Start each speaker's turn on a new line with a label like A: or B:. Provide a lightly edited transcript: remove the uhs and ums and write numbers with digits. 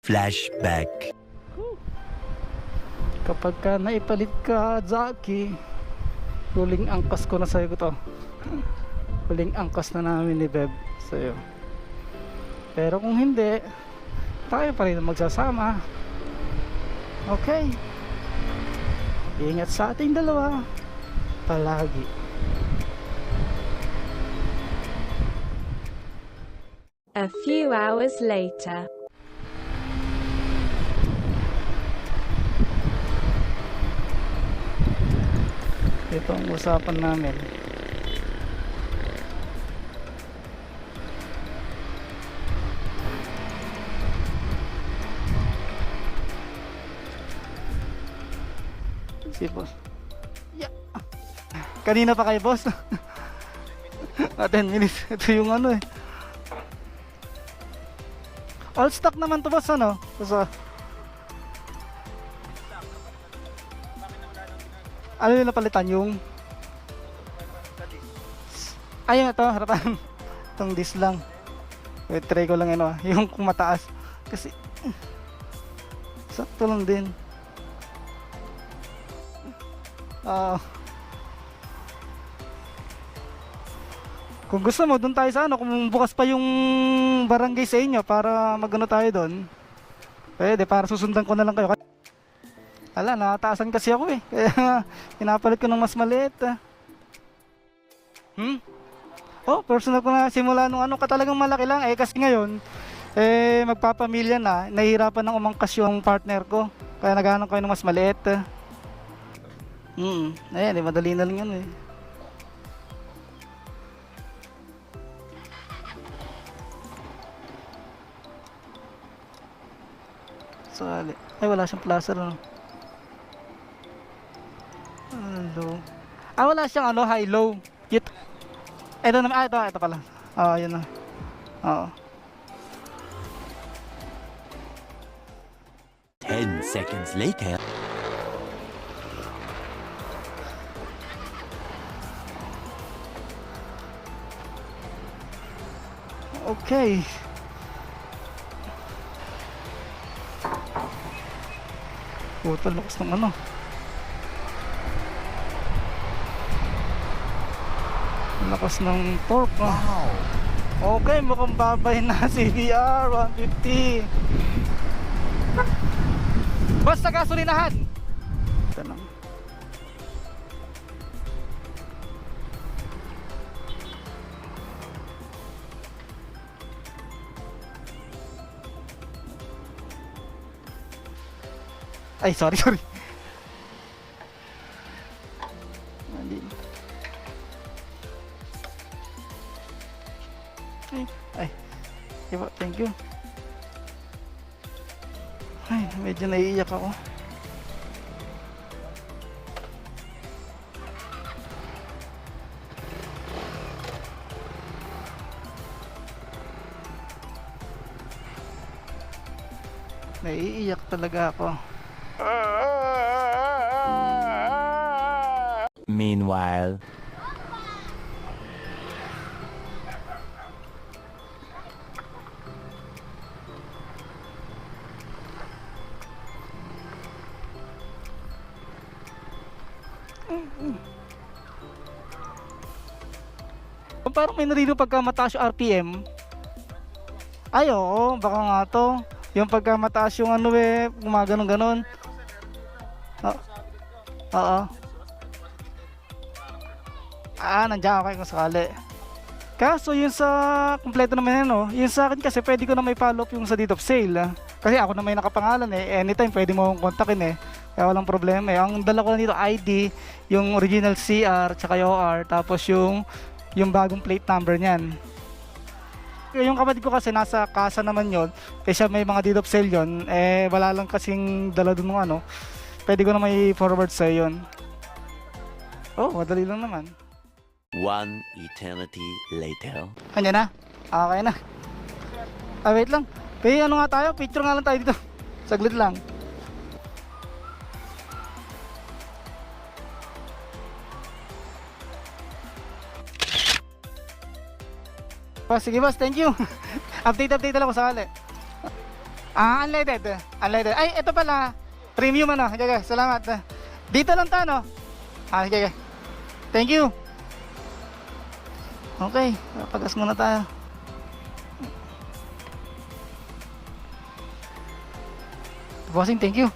A: Flashback.
B: Kapag ka naipalit ka, Zaki, huling angkas ko na sa'yo to. Huling angkas na namin ni Beb sa'yo. Pero kung hindi, tayo pa rin magsasama. Okay, ingat sa ating dalawa palagi.
C: A few hours later.
B: Ito ang usapan namin. Si boss. Yeah. Kanina pa kay boss. 10 minutes. Ito yung ano eh. All stock naman to boss, ano? So, ano yung napalitan yung ayun ito, harapan. Itong dis lang. Wait, try ko lang yun, yung kung mataas. Kasi sakto lang din. Kung gusto mo, doon tayo sa ano, kung bukas pa yung barangay sa inyo para magano tayo doon. Pwede, para susundan ko na lang kayo. Ala, nataasan kasi ako eh. Kaya pinapalit ko ng mas maliit. Oh, personal ko na simula nung ano ka talagang malaki lang. Eh kasi ngayon, magpapamilya na. Nahihirapan ng umangkas yung partner ko. Kaya naghanap ko ng mas maliit. Ayan, madali na lang yan eh. Sali. Ay, wala siyang placer, ano. Low. Wala siyang ano, high low. Ito naman, ito pala. Yun na. Oo.
A: 10 seconds later.
B: Okay. Puta, lakas ng ano. Lakas ng torque.
A: Wow.
B: Okay, mukhang babay na CBR 150. Basta gasolinahan. Ito lang. Ay, sorry. Ay, diba, thank you. Ay, medyo naiiyak ako. Naiiyak talaga ako.
A: Meanwhile.
B: Parang may narino pagka mataas yung RPM. Ay, oo, baka nga to. Yung pagka mataas yung ano eh, gumaganon ganon. Oo. Nandiyan ako kung sakali. Kaso yun sa kompleto naman yan, no? Yun sa akin kasi pwede ko na may follow up yung sa date of sale. Kasi ako na may nakapangalan eh. Anytime pwede mo akong kontakin eh. Kaya walang problema eh. Ang dala ko na dito ID, yung original CR, tsaka yung OR, tapos yung bagong plate number niyan. Yung kapatid ko kasi nasa casa naman yon, eh siya may mga deed of sale yon, eh wala lang kasing dala dun ng ano, pwede ko na may forward sa yon. Oh, madali lang naman.
A: One eternity later.
B: Andiyan na? Okay na. Wait lang. Ano nga tayo? Picture nga lang tayo dito. Saglit lang. Sige boss, thank you. Update lang ako sa hali. Unleaded. Unleaded. Ay, ito pala. Premium ano. Okay, salamat. Dito lang ta, no? Okay. Thank you. Okay, pagas muna tayo. Bossing, thank you.